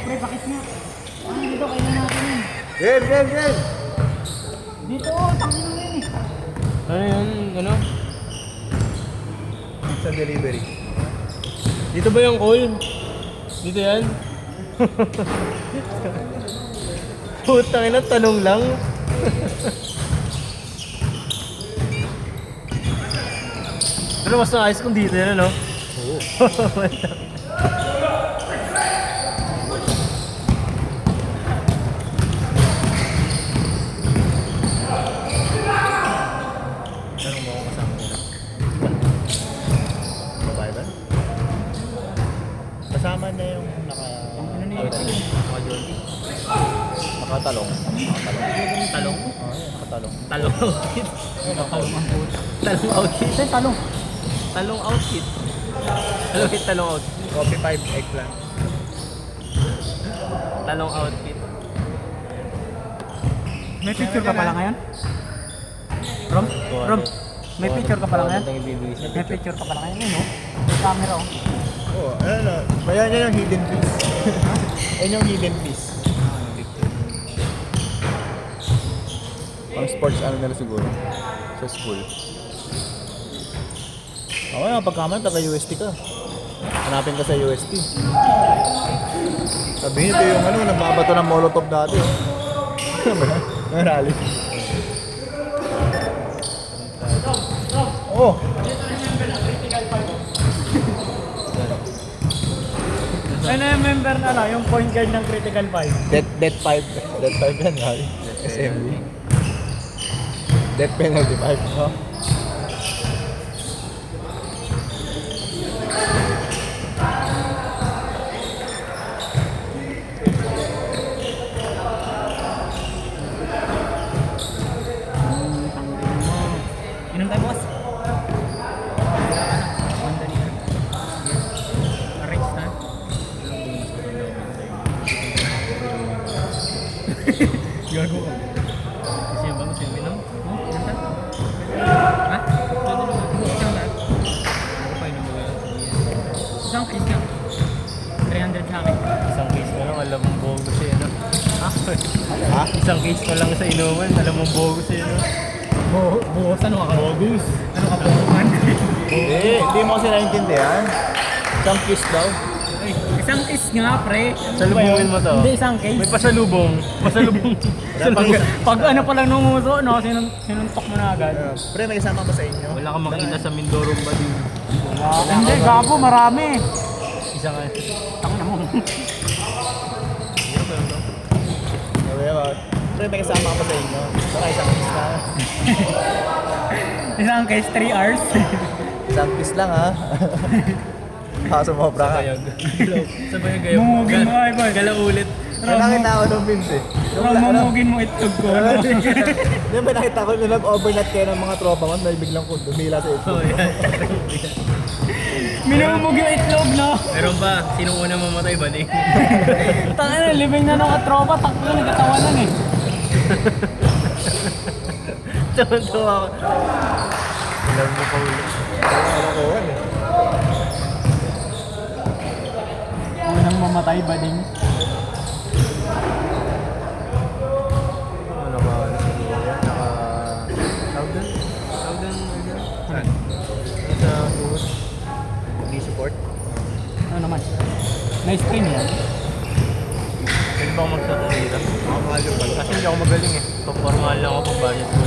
pre, bakit nga? Dito, kailan natin yun. Game! Dito, tangin mo yun eh. Ano yun? Ano? Sa delivery. Dito ba yung call? Dito yan? Putang ina, tanong lang. Pero mas naayos kung dito yan, ano? Oo. Tanong mo ako kasama nila. Babae ba? Kasama na yung Naka-jolly. nakatalong. Talong? Oo, yun, nakatalong. Talong outfit. Talong ang puto. Talong outfit. Ito yung talong. Talong outfit. Talong outfit. Coffee 5 eggplant. Talong outfit. May picture ka pala ngayon? Rom? May picture ka pala ngayon? May picture ka pala ngayon, no? May camera, oh. Oo, ano. Bayan yan yung hidden piece. Yan yung hidden piece. Pang sports ano nila siguro. Sa school. Ako na, pagkaman, taga-UST ka. Hanapin ka sa UST. Sabihin ito yung ano, nagbabato ng Molotov dati. Ano ba yan? Ang rally. Oh! Ano yung member na yung point guard ng Critical 5? Death 5. Death 5 yan, Harry. SMB. Death penalty 5. Oh. Inom tayo, boss. Mandali na. Arrange na. Gago ka. Kasi yung bago siya minom? Oh, inom tayo. Ha? Isang na. Ako pa inom mo yan. Isang case ka. 300 sa akin. Isang case ko lang, alam mong bogo siya, no? Ha? Isang case ko lang sa inuman, alam mong bogo siya, no? Buhos, ano ka? Bogus. Ano ka, buhukan? Hindi mo kasi naintindihan. Isang kiss daw. Isang case nga, pre. Salubungin mo to. Hindi, isang case. May pasalubong. Pasalubong. Pag ano pa lang nunguso, no? Sinuntok mo na agad. Pre, may kasama ba sa inyo? Wala kang makita sa Mindoro ba din? Hindi, gago, marami. Isa nga. Tangina mo. Okay, ba? Pre, may kasama ba sa inyo? Baka isang kiss na. Isang case, 3 hours. Isang kiss lang ha. Baka sumobra ka. Sabay yung gayo. Mumugin mo, ay boy. Gala ulit. May nakita ako nung Vince eh. Mamumugin mo itlog ko. Yung may nakita ko nung nag-overnight kayo ng mga tropa ko, may biglang dumila sa ito. Oh, yan. Minumug yung itlog, no? Meron pa, sino una mamatay ba din? Tangina, living na ng katropa, takbo na, nagkatawanan eh. Tuwan-tuwa ako. Alam mo pa ulit. Ano ko yan eh. Unang mamatay, bading. Ano ba? Tawag doon? Tawag doon? Saan? Sa buhos? Hindi support. Ano naman? May stream yan. Pwede ba ako magsato dito? Mga mahal yung balo. Kasi hindi ako magaling eh. Papormal lang ako pag budget ko.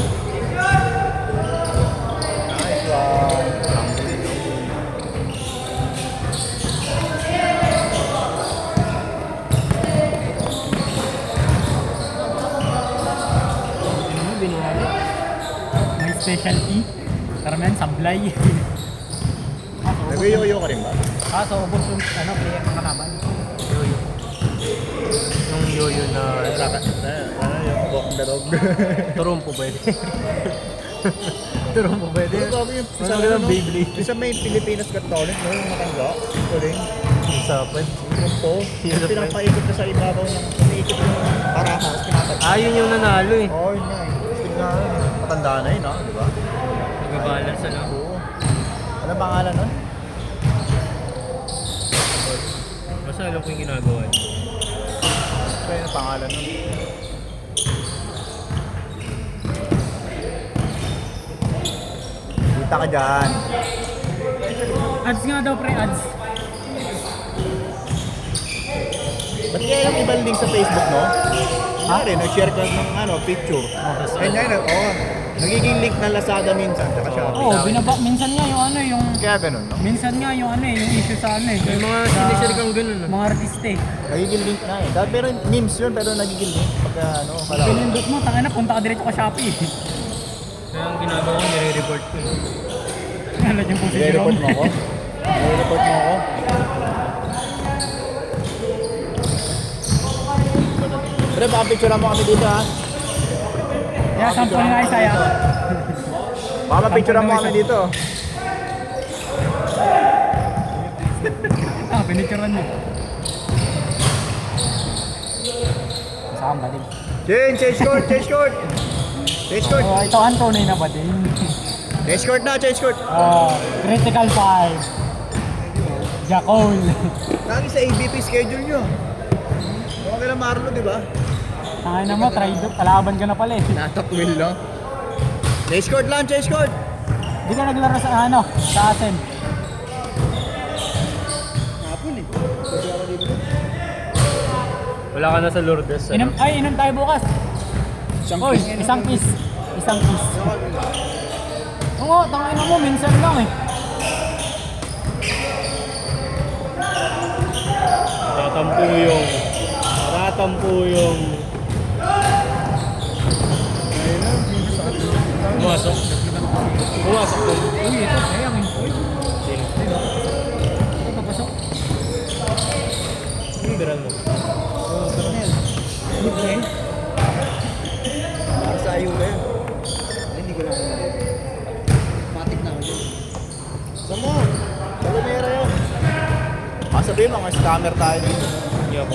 Nice one. Ano, binuhali? May specialty. Karamihan, sablay. Nag-yoyo ka rin ba? So ubos yung player ng kalaban. Yoyo. Yung yoyo na... Ano yung walk the dog? Turumpo pwede. Turumpo pwede. Ano yung Ano ka ng Beyblade? Isa may Pilipinas Got Talent, no? Yung matangga. Ito rin. Isapan. Yung po. Yun na pa. Pinapaikot na sa ibabaw ng umiikot yung parahas. Pinapag. Ah, yun yung nanalo eh. Oo, yun nga eh. Tingnan na yun. Matanda na yun, di ba? Nag-balance ano. Oo. Ano pangalan nun? Basta alam ko yung ginagawa niya. pa yung pangalan nun. Kita ka dyan. Ads nga daw pre, ads. Ba't kaya yung ibang link sa Facebook, no? Mare, nag-share ka ng picture. Ganyan, nagiging link ng Lazada minsan, tsaka Shopee. Oo, minsan nga yung yung... Kaya ganun, no? Minsan nga yung yung issue sa May mga sinishare kang ganun. Mga artista eh. Nagiging link na eh. Pero memes yun, pero nagiging link. Pagka kalaw. Pinindot mo, tangina, punta ka diretso ka Shopee. Kaya ang ginagawa ko, nire-report ko eh. Alam yung puso I-report mo ako? I-report mo ako? Pero baka picture mo kami dito ha? Yeah, sample nga Isaya. Baka picture mo kami dito. Pinicturean mo. Saan ba din? Change court! Change court! Change court! Oh, ito ang tunay na ba din? Change court na! Change court! Oh, critical 5. Jacol. Lagi sa ABP schedule nyo. Baka kailan Marlo, di ba? Tangay na mo, kalaban ka na pala eh. Natakwil lang. Change court lang! Change court! Di ka naglaro sa sa atin. Wala ka na sa Lourdes. Inom tayo bukas. Oy, isang kiss. Isang kiss. Oo, tangay na mo, minsan lang eh. Tatampuyong. Pumasok ko. Uy, ito, sayang eh. Sino? Ito, papasok. Biran mo. Okay. Para sa ayun yan. Hindi ko lang. Matik na ako dyan. Saan mo? Sa lumera yun. Sabihin mga scammer tayo dito. Hindi ako.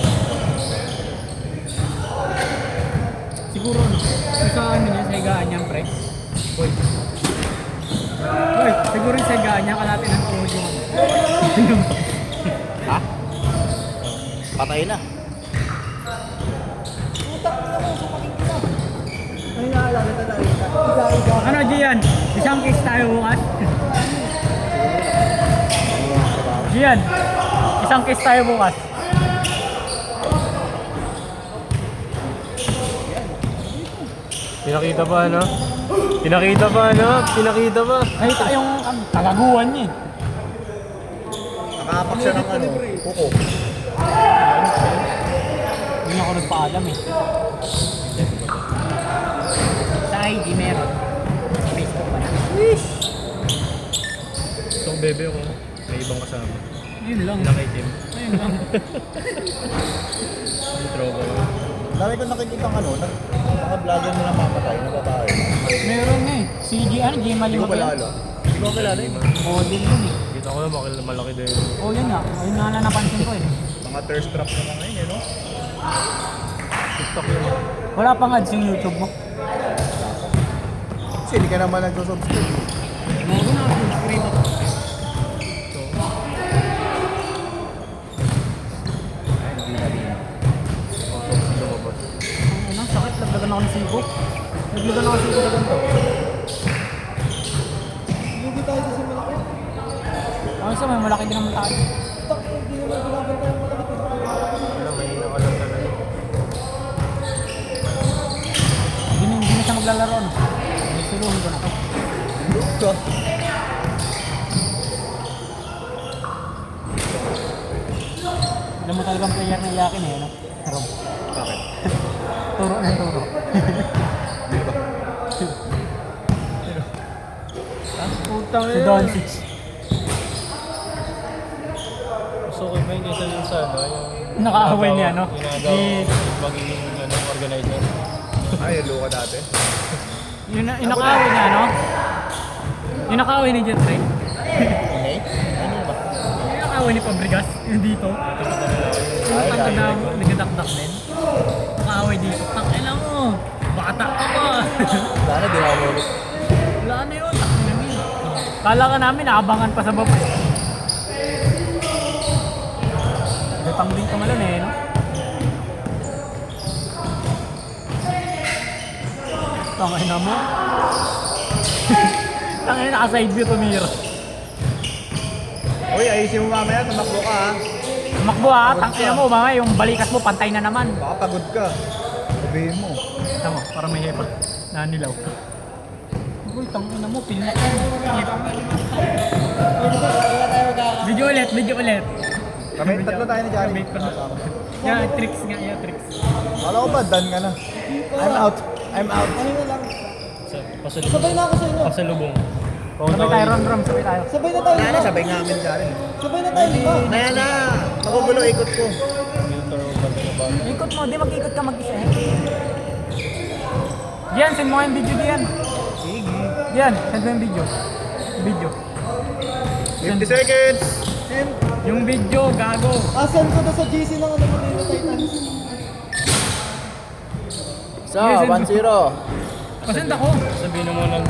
Siguro, sa niya, sa higaan niya, pre. Boy, siguro sa higaan niya, kalapin ang tuhod yung... Ha? Patay na. Ay, naalala na tayo. Ano, Gian? Isang kiss tayo bukas. Gian, isang kiss tayo bukas. Pinakita pa, ano? Pinakita pa. Ay, tayong kagaguhan niya eh. Nakapak siya ng kuko. Hindi ako nagpaalam eh. Sa ID meron. Sa Facebook pa na. Itong bebe ko, may ibang kasama. Yun lang. Nakaitim. Ayun lang. Yung tropa ko. Dami ko nakikita mga vlogger nila mamatay na babae. Meron nga eh. Si Gian, Gian Hindi ko Malima pala alam. Hindi ko kilala yun. Model yun eh. Kita ko na malaki din. Oh, yun nga. Ayun nga na napansin ko eh. Mga thirst trap na ngayon eh, no? TikTok yun. Wala pang ads yung YouTube mo. Kasi hindi ka naman nagsusubscribe. Meron na ako subscribe ako. Ano, sakit. Laglagan ako ng sigo. Laglagan ako ng sigo sa ganito. Hindi tayo kasi malaki. Ano sa may malaki din naman tayo. Hindi naman gulaban tayo malaki. Ano, mahina ka lang talaga. Hindi na siya maglalaro. No? May suluhin ko na. Ito. Alam mo talagang player na iyakin eh, no? Rob. Bakit? Turo ng turo. Putang Si Doncic. Gusto ko ba yung isa yun sa ano? Yung Nakaaway niya, no? Ginagawa Ni- yung magiging organizer. Ay, luka dati. Yung nakaway niya, no? Yung nakaway ni Jet Ray. Okay? Ano ba? Yung nakaway ni Fabregas. Yung dito. Yung tangga na nagdakdak din. Nakaway dito. Tangina mo. Bata ka pa. Sana di ako ulit. Wala na yun. Tangina mo yun. Kala ka namin, naabangan pa sa baba. Gatang din ka malan eh, no? Tangay na mo. Tangay na naka-side view tumira. Uy, ayusin mo mamaya, tumakbo ka ha. Tumakbo ha, tangay na mo. Mamaya yung balikas mo, pantay na naman. Baka pagod ka. Sabihin mo. Tama, para may hepa. Nanilaw. Uy, tangay na mo. Pilnak yan. Video ulit, video ulit. Kami, tatlo tayo ni Johnny. Wait pa na. Yeah, tricks nga, yeah, tricks. Kala ko ba, done ka na. I'm out. I'm out. Pasalubong. Sabay na ako sa inyo. Pasalubong. Sabay tayo, Ram, sabay tayo. Sabay na tayo. Kaya sabay namin Johnny. Sabay na tayo, di ba? Kaya na. Magugulo, ikot ko. Ikot mo, di mag-ikot ka mag-isa. Diyan, send mo nga yung video diyan. Sige. Diyan, send mo yung video. Video. 50 seconds. Yung video, gago. Asan ko na sa GC ng ano mo dito, Titans? So, 1-0. Pasend ako. Sabihin mo lang.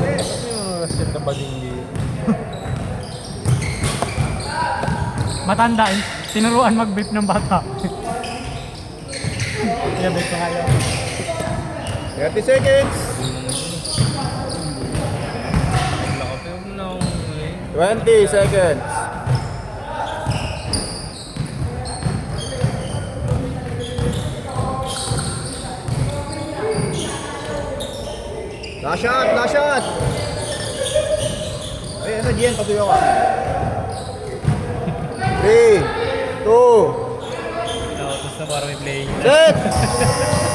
Set na baging Matanda eh. Tinuruan mag-vape ng bata. Kaya vape ko kayo. 30 seconds. 20 seconds. Last shot, last shot. Ay, ano, Gian, patuyo ka. 3, 2, Tapos na parang may playing. set!